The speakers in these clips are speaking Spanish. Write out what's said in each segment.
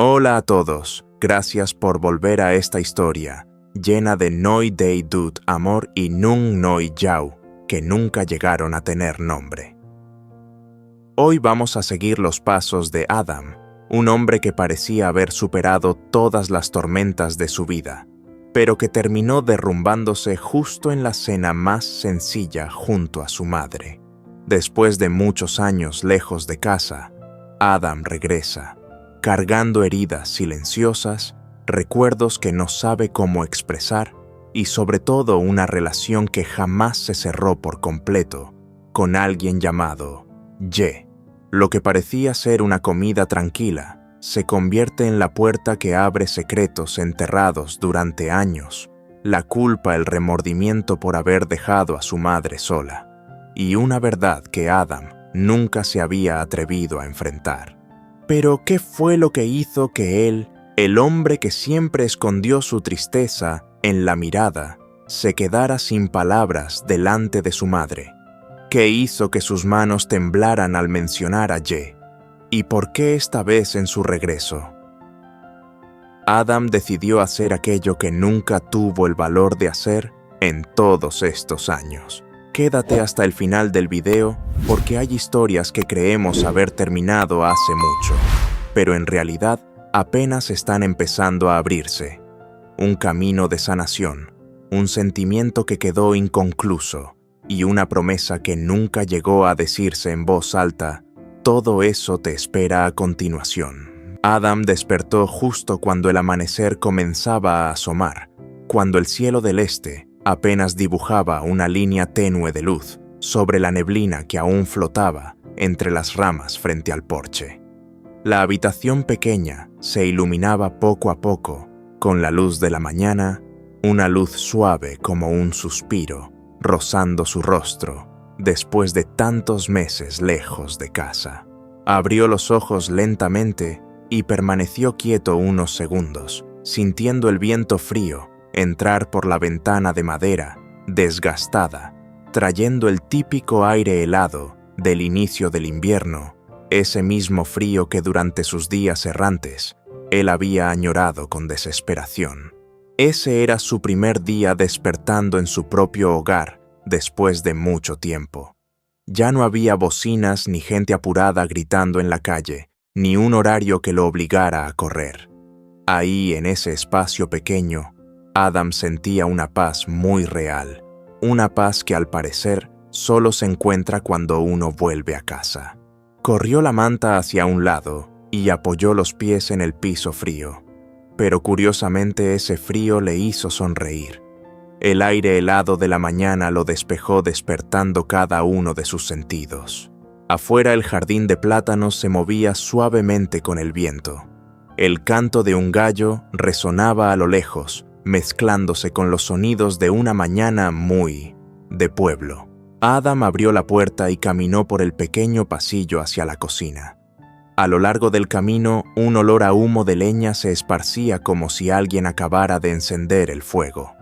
Hola a todos, gracias por volver a esta historia, llena de Noi Dei Dut amor y Nung Noi Yau, que nunca llegaron a tener nombre. Hoy vamos a seguir los pasos de Adam, un hombre que parecía haber superado todas las tormentas de su vida, pero que terminó derrumbándose justo en la cena más sencilla junto a su madre. Después de muchos años lejos de casa, Adam regresa, cargando heridas silenciosas, recuerdos que no sabe cómo expresar y sobre todo una relación que jamás se cerró por completo con alguien llamado Ye. Lo que parecía ser una comida tranquila se convierte en la puerta que abre secretos enterrados durante años, la culpa, el remordimiento por haber dejado a su madre sola, y una verdad que Adam nunca se había atrevido a enfrentar. Pero, ¿qué fue lo que hizo que él, el hombre que siempre escondió su tristeza en la mirada, se quedara sin palabras delante de su madre? ¿Qué hizo que sus manos temblaran al mencionar a Ye? ¿Y por qué esta vez en su regreso? Adam decidió hacer aquello que nunca tuvo el valor de hacer en todos estos años. Quédate hasta el final del video porque hay historias que creemos haber terminado hace mucho, pero en realidad apenas están empezando a abrirse. Un camino de sanación, un sentimiento que quedó inconcluso y una promesa que nunca llegó a decirse en voz alta. Todo eso te espera a continuación. Adam despertó justo cuando el amanecer comenzaba a asomar, cuando el cielo del este apenas dibujaba una línea tenue de luz sobre la neblina que aún flotaba entre las ramas frente al porche. La habitación pequeña se iluminaba poco a poco con la luz de la mañana, una luz suave como un suspiro, rozando su rostro después de tantos meses lejos de casa. Abrió los ojos lentamente y permaneció quieto unos segundos, sintiendo el viento frío entrar por la ventana de madera, desgastada, trayendo el típico aire helado del inicio del invierno, ese mismo frío que durante sus días errantes él había añorado con desesperación. Ese era su primer día despertando en su propio hogar después de mucho tiempo. Ya no había bocinas ni gente apurada gritando en la calle, ni un horario que lo obligara a correr. Ahí, en ese espacio pequeño, Adam sentía una paz muy real, una paz que al parecer solo se encuentra cuando uno vuelve a casa. Corrió la manta hacia un lado y apoyó los pies en el piso frío, pero curiosamente ese frío le hizo sonreír. El aire helado de la mañana lo despejó despertando cada uno de sus sentidos. Afuera el jardín de plátanos se movía suavemente con el viento. El canto de un gallo resonaba a lo lejos, mezclándose con los sonidos de una mañana muy de pueblo. Adam abrió la puerta y caminó por el pequeño pasillo hacia la cocina. A lo largo del camino, un olor a humo de leña se esparcía como si alguien acabara de encender el fuego.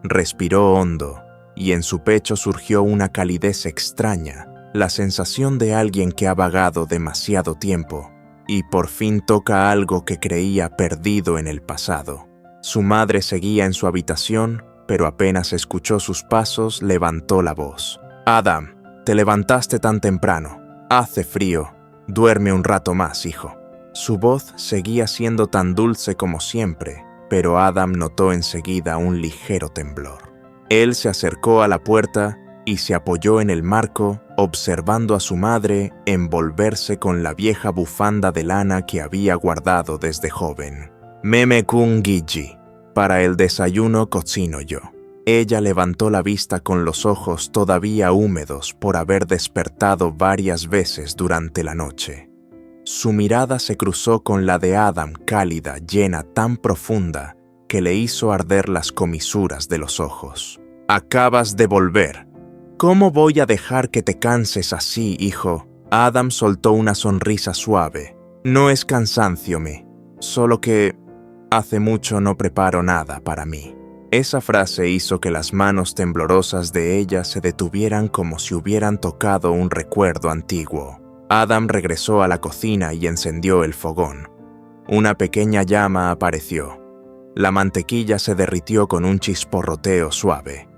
Respiró hondo, y en su pecho surgió una calidez extraña, la sensación de alguien que ha vagado demasiado tiempo y por fin toca algo que creía perdido en el pasado. Su madre seguía en su habitación, pero apenas escuchó sus pasos, levantó la voz. «Adam, te levantaste tan temprano. Hace frío. Duerme un rato más, hijo». Su voz seguía siendo tan dulce como siempre, pero Adam notó enseguida un ligero temblor. Él se acercó a la puerta y se apoyó en el marco, observando a su madre envolverse con la vieja bufanda de lana que había guardado desde joven. «Meme kun giji, para el desayuno cocino yo». Ella levantó la vista con los ojos todavía húmedos por haber despertado varias veces durante la noche. Su mirada se cruzó con la de Adam, cálida, llena, tan profunda, que le hizo arder las comisuras de los ojos. «Acabas de volver. ¿Cómo voy a dejar que te canses así, hijo?» Adam soltó una sonrisa suave. «No es cansancio, solo que hace mucho no preparo nada para mí». Esa frase hizo que las manos temblorosas de ella se detuvieran como si hubieran tocado un recuerdo antiguo. Adam regresó a la cocina y encendió el fogón. Una pequeña llama apareció. La mantequilla se derritió con un chisporroteo suave.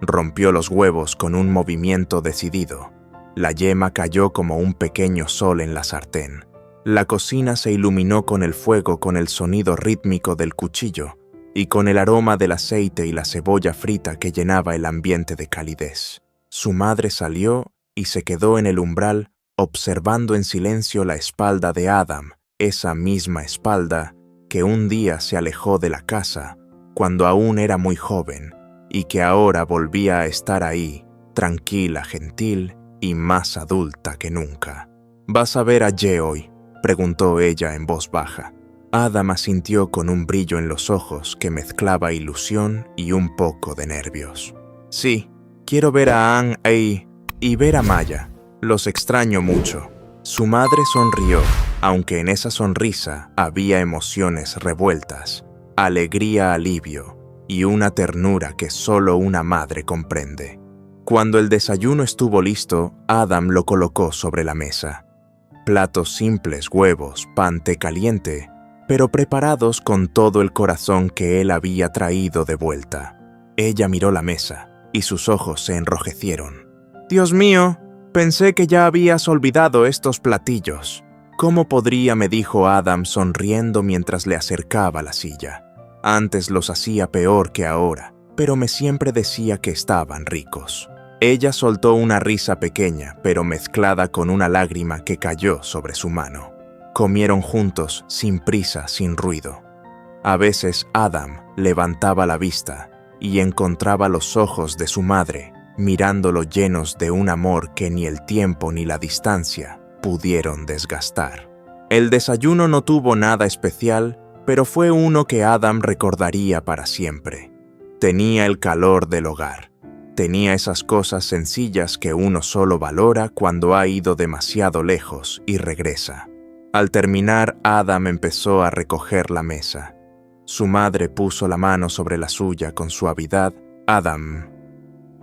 Rompió los huevos con un movimiento decidido. La yema cayó como un pequeño sol en la sartén. La cocina se iluminó con el fuego, con el sonido rítmico del cuchillo y con el aroma del aceite y la cebolla frita que llenaba el ambiente de calidez. Su madre salió y se quedó en el umbral observando en silencio la espalda de Adam, esa misma espalda que un día se alejó de la casa cuando aún era muy joven y que ahora volvía a estar ahí, tranquila, gentil y más adulta que nunca. «¿Vas a ver a Ye hoy?», preguntó ella en voz baja. Adam asintió con un brillo en los ojos que mezclaba ilusión y un poco de nervios. «Sí, quiero ver a Ann y ver a Maya. Los extraño mucho». Su madre sonrió, aunque en esa sonrisa había emociones revueltas, alegría, alivio y una ternura que solo una madre comprende. Cuando el desayuno estuvo listo, Adam lo colocó sobre la mesa. Platos simples, huevos, pan, té caliente, pero preparados con todo el corazón que él había traído de vuelta. Ella miró la mesa y sus ojos se enrojecieron. «Dios mío, pensé que ya habías olvidado estos platillos». «¿Cómo podría?», me dijo Adam sonriendo mientras le acercaba la silla. «Antes los hacía peor que ahora, pero me siempre decía que estaban ricos». Ella soltó una risa pequeña, pero mezclada con una lágrima que cayó sobre su mano. Comieron juntos, sin prisa, sin ruido. A veces Adam levantaba la vista y encontraba los ojos de su madre, mirándolo llenos de un amor que ni el tiempo ni la distancia pudieron desgastar. El desayuno no tuvo nada especial, pero fue uno que Adam recordaría para siempre. Tenía el calor del hogar. Tenía esas cosas sencillas que uno solo valora cuando ha ido demasiado lejos y regresa. Al terminar, Adam empezó a recoger la mesa. Su madre puso la mano sobre la suya con suavidad. «Adam,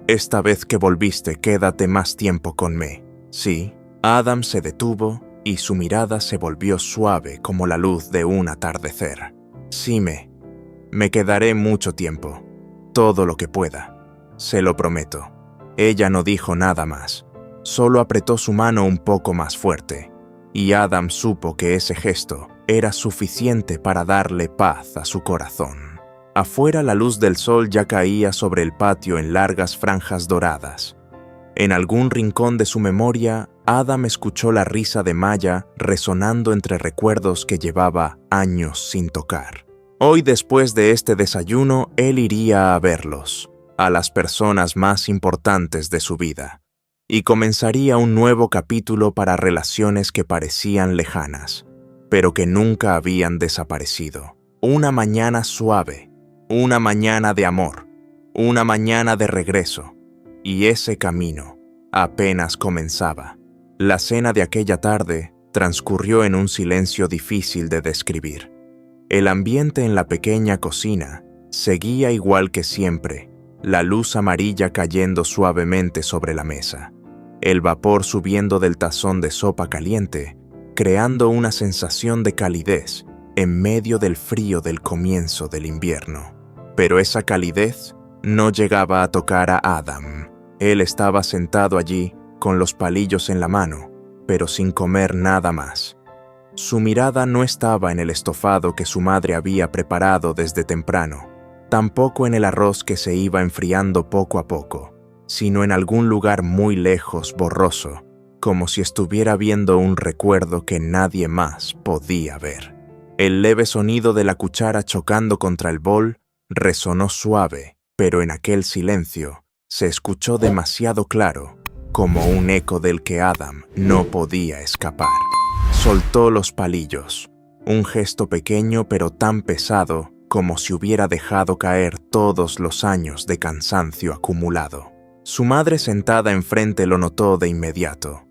esta vez que volviste, quédate más tiempo conmigo». «Sí». Adam se detuvo y su mirada se volvió suave como la luz de un atardecer. «Sí, me quedaré mucho tiempo, todo lo que pueda. Se lo prometo». Ella no dijo nada más, solo apretó su mano un poco más fuerte, y Adam supo que ese gesto era suficiente para darle paz a su corazón. Afuera la luz del sol ya caía sobre el patio en largas franjas doradas. En algún rincón de su memoria, Adam escuchó la risa de Maya resonando entre recuerdos que llevaba años sin tocar. Hoy, después de este desayuno, él iría a verlos, a las personas más importantes de su vida, y comenzaría un nuevo capítulo para relaciones que parecían lejanas, pero que nunca habían desaparecido. Una mañana suave, una mañana de amor, una mañana de regreso, y ese camino apenas comenzaba. La cena de aquella tarde transcurrió en un silencio difícil de describir. El ambiente en la pequeña cocina seguía igual que siempre, la luz amarilla cayendo suavemente sobre la mesa, el vapor subiendo del tazón de sopa caliente, creando una sensación de calidez en medio del frío del comienzo del invierno. Pero esa calidez no llegaba a tocar a Adam. Él estaba sentado allí, con los palillos en la mano, pero sin comer nada más. Su mirada no estaba en el estofado que su madre había preparado desde temprano, tampoco en el arroz que se iba enfriando poco a poco, sino en algún lugar muy lejos, borroso, como si estuviera viendo un recuerdo que nadie más podía ver. El leve sonido de la cuchara chocando contra el bol resonó suave, pero en aquel silencio se escuchó demasiado claro, como un eco del que Adam no podía escapar. Soltó los palillos, un gesto pequeño pero tan pesado como si hubiera dejado caer todos los años de cansancio acumulado. Su madre sentada enfrente lo notó de inmediato.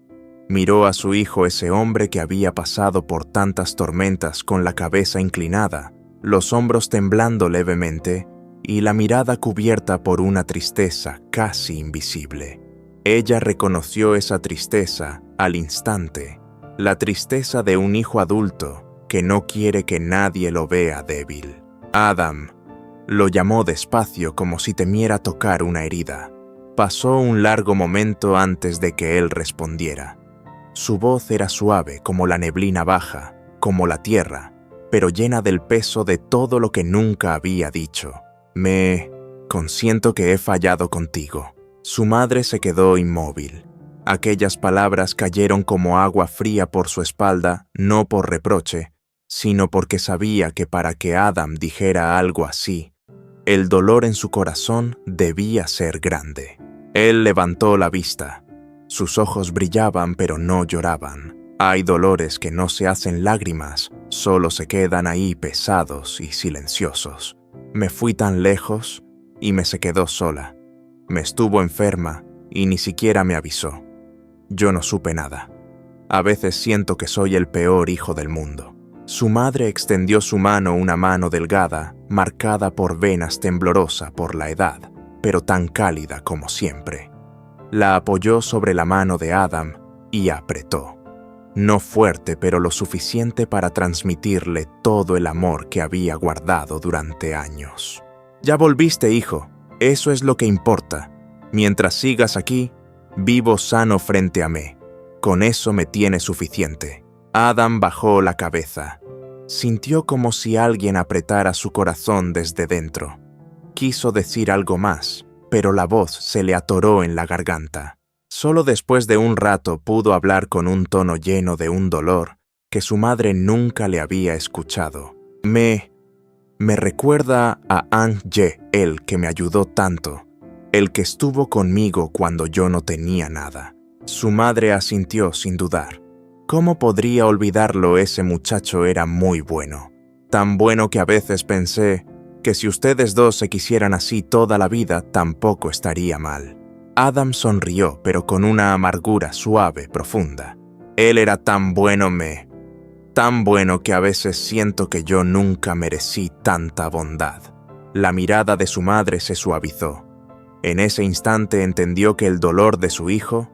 Miró a su hijo, ese hombre que había pasado por tantas tormentas con la cabeza inclinada, los hombros temblando levemente y la mirada cubierta por una tristeza casi invisible. Ella reconoció esa tristeza al instante, la tristeza de un hijo adulto que no quiere que nadie lo vea débil. Adam, lo llamó despacio como si temiera tocar una herida. Pasó un largo momento antes de que él respondiera. Su voz era suave como la neblina baja, como la tierra, pero llena del peso de todo lo que nunca había dicho. Me consiento que he fallado contigo. Su madre se quedó inmóvil. Aquellas palabras cayeron como agua fría por su espalda, no por reproche, sino porque sabía que para que Adam dijera algo así, el dolor en su corazón debía ser grande. Él levantó la vista. Sus ojos brillaban pero no lloraban. Hay dolores que no se hacen lágrimas, solo se quedan ahí pesados y silenciosos. Me fui tan lejos y me se quedó sola. Me estuvo enferma y ni siquiera me avisó. Yo no supe nada. A veces siento que soy el peor hijo del mundo. Su madre extendió su mano, una mano delgada, marcada por venas, temblorosa por la edad, pero tan cálida como siempre. La apoyó sobre la mano de Adam y apretó. No fuerte, pero lo suficiente para transmitirle todo el amor que había guardado durante años. Ya volviste, hijo. Eso es lo que importa. Mientras sigas aquí, vivo sano frente a mí. Con eso me tiene suficiente. Adam bajó la cabeza. Sintió como si alguien apretara su corazón desde dentro. Quiso decir algo más, pero la voz se le atoró en la garganta. Solo después de un rato pudo hablar con un tono lleno de un dolor que su madre nunca le había escuchado. Me recuerda a Anje, el que me ayudó tanto, el que estuvo conmigo cuando yo no tenía nada. Su madre asintió sin dudar. ¿Cómo podría olvidarlo? Ese muchacho era muy bueno. Tan bueno que a veces pensé que si ustedes dos se quisieran así toda la vida, tampoco estaría mal. Adam sonrió, pero con una amargura suave, profunda. Él era tan bueno, tan bueno que a veces siento que yo nunca merecí tanta bondad. La mirada de su madre se suavizó. En ese instante entendió que el dolor de su hijo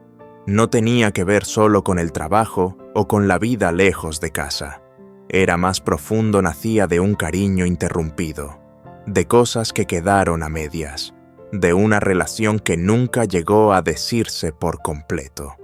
no tenía que ver solo con el trabajo o con la vida lejos de casa. Era más profundo, nacía de un cariño interrumpido, de cosas que quedaron a medias, de una relación que nunca llegó a decirse por completo,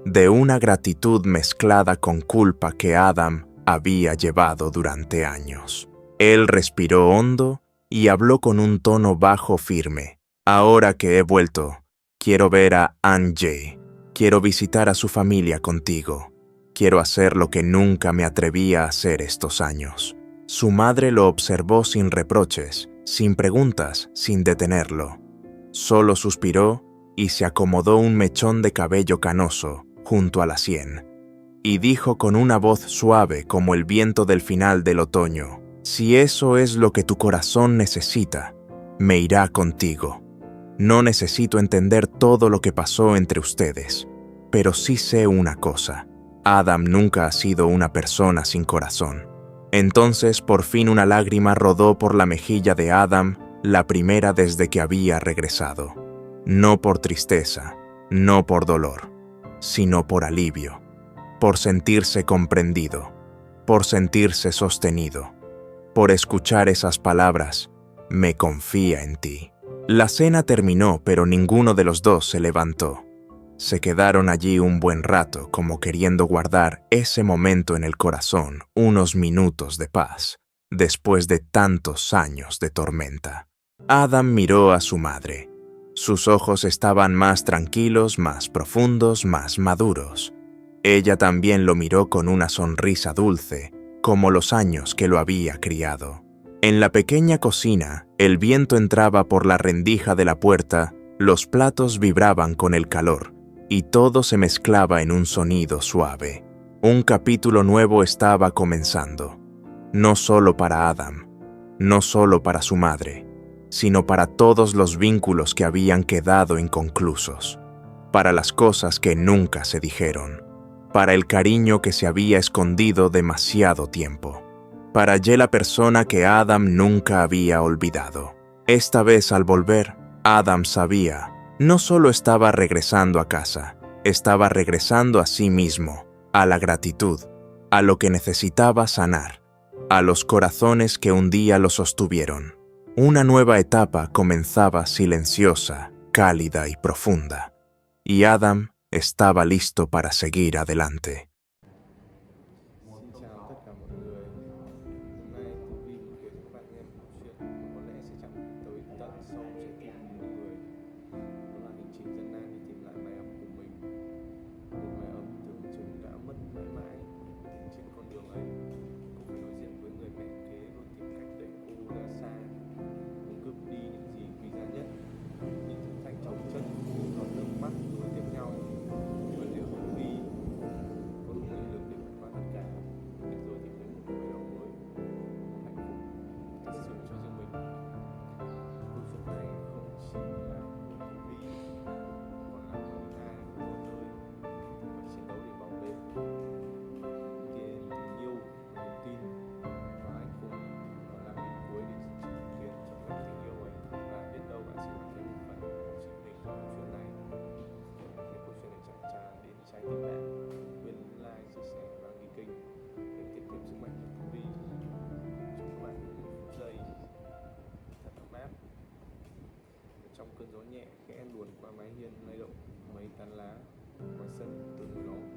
de una gratitud mezclada con culpa que Adam había llevado durante años. Él respiró hondo y habló con un tono bajo firme. Ahora que he vuelto, quiero ver a Anje. Quiero visitar a su familia contigo. Quiero hacer lo que nunca me atreví a hacer estos años. Su madre lo observó sin reproches, sin preguntas, sin detenerlo. Solo suspiró y se acomodó un mechón de cabello canoso junto a la sien. Y dijo con una voz suave como el viento del final del otoño: si eso es lo que tu corazón necesita, me irá contigo. No necesito entender todo lo que pasó entre ustedes, pero sí sé una cosa. Adam nunca ha sido una persona sin corazón. Entonces, por fin una lágrima rodó por la mejilla de Adam, la primera desde que había regresado. No por tristeza, no por dolor, sino por alivio, por sentirse comprendido, por sentirse sostenido, por escuchar esas palabras: me confía en ti. La cena terminó, pero ninguno de los dos se levantó. Se quedaron allí un buen rato, como queriendo guardar ese momento en el corazón, unos minutos de paz, después de tantos años de tormenta. Adam miró a su madre. Sus ojos estaban más tranquilos, más profundos, más maduros. Ella también lo miró con una sonrisa dulce, como los años que lo había criado. En la pequeña cocina, el viento entraba por la rendija de la puerta, los platos vibraban con el calor, y todo se mezclaba en un sonido suave. Un capítulo nuevo estaba comenzando, no solo para Adam, no solo para su madre, sino para todos los vínculos que habían quedado inconclusos, para las cosas que nunca se dijeron, para el cariño que se había escondido demasiado tiempo. Para Ye, la persona que Adam nunca había olvidado. Esta vez al volver, Adam sabía, no solo estaba regresando a casa, estaba regresando a sí mismo, a la gratitud, a lo que necesitaba sanar, a los corazones que un día lo sostuvieron. Una nueva etapa comenzaba silenciosa, cálida y profunda, y Adam estaba listo para seguir adelante. Xin chào tất cả mọi người. Hôm nay Tú Vi muốn kể cho các bạn nghe một câu chuyện mà có lẽ sẽ chạm tới tận sâu trái tim của mỗi người. Đó là hành trình gian nan đi tìm lại mái ấm của mình. Một mái ấm tưởng chừng đã mất mãi mãi. Trên con đường ấy, cô phải đối diện với người mẹ kế luôn tìm cách đẩy cô ra xa, muốn cướp đi những gì quý giá nhất. Những thử thách chồng chất, giọt nước mắt nối tiếp nhau. Và liệu Tú Vi có đủ nghị lực để vượt qua tất cả, để rồi tìm thấy một khởi đầu mới, một hạnh phúc thật sự cho riêng mình. Câu chuyện này không chỉ là của Tú Vi, còn là của những ai có nơi phải chiến đấu để bảo vệ tiền, tình yêu, niềm tin và hạnh phúc ở lại đến cuối để chứng kiến trọn vẹn tình yêu ấy. Và biết đâu bạn sẽ là thêm một phần của chính mình trong câu chuyện này. Nếu câu chuyện này chạm tràn đến trái tim bạn, quên like, chia sẻ và đăng ký kênh để tiếp thêm sức mạnh cho Tú Vi. Chúc các bạn những phút giây thật ấm áp trong cơn gió nhẹ khẽ luồn qua mái hiên lay động mấy tán lá ngoài sân từ hồi đó.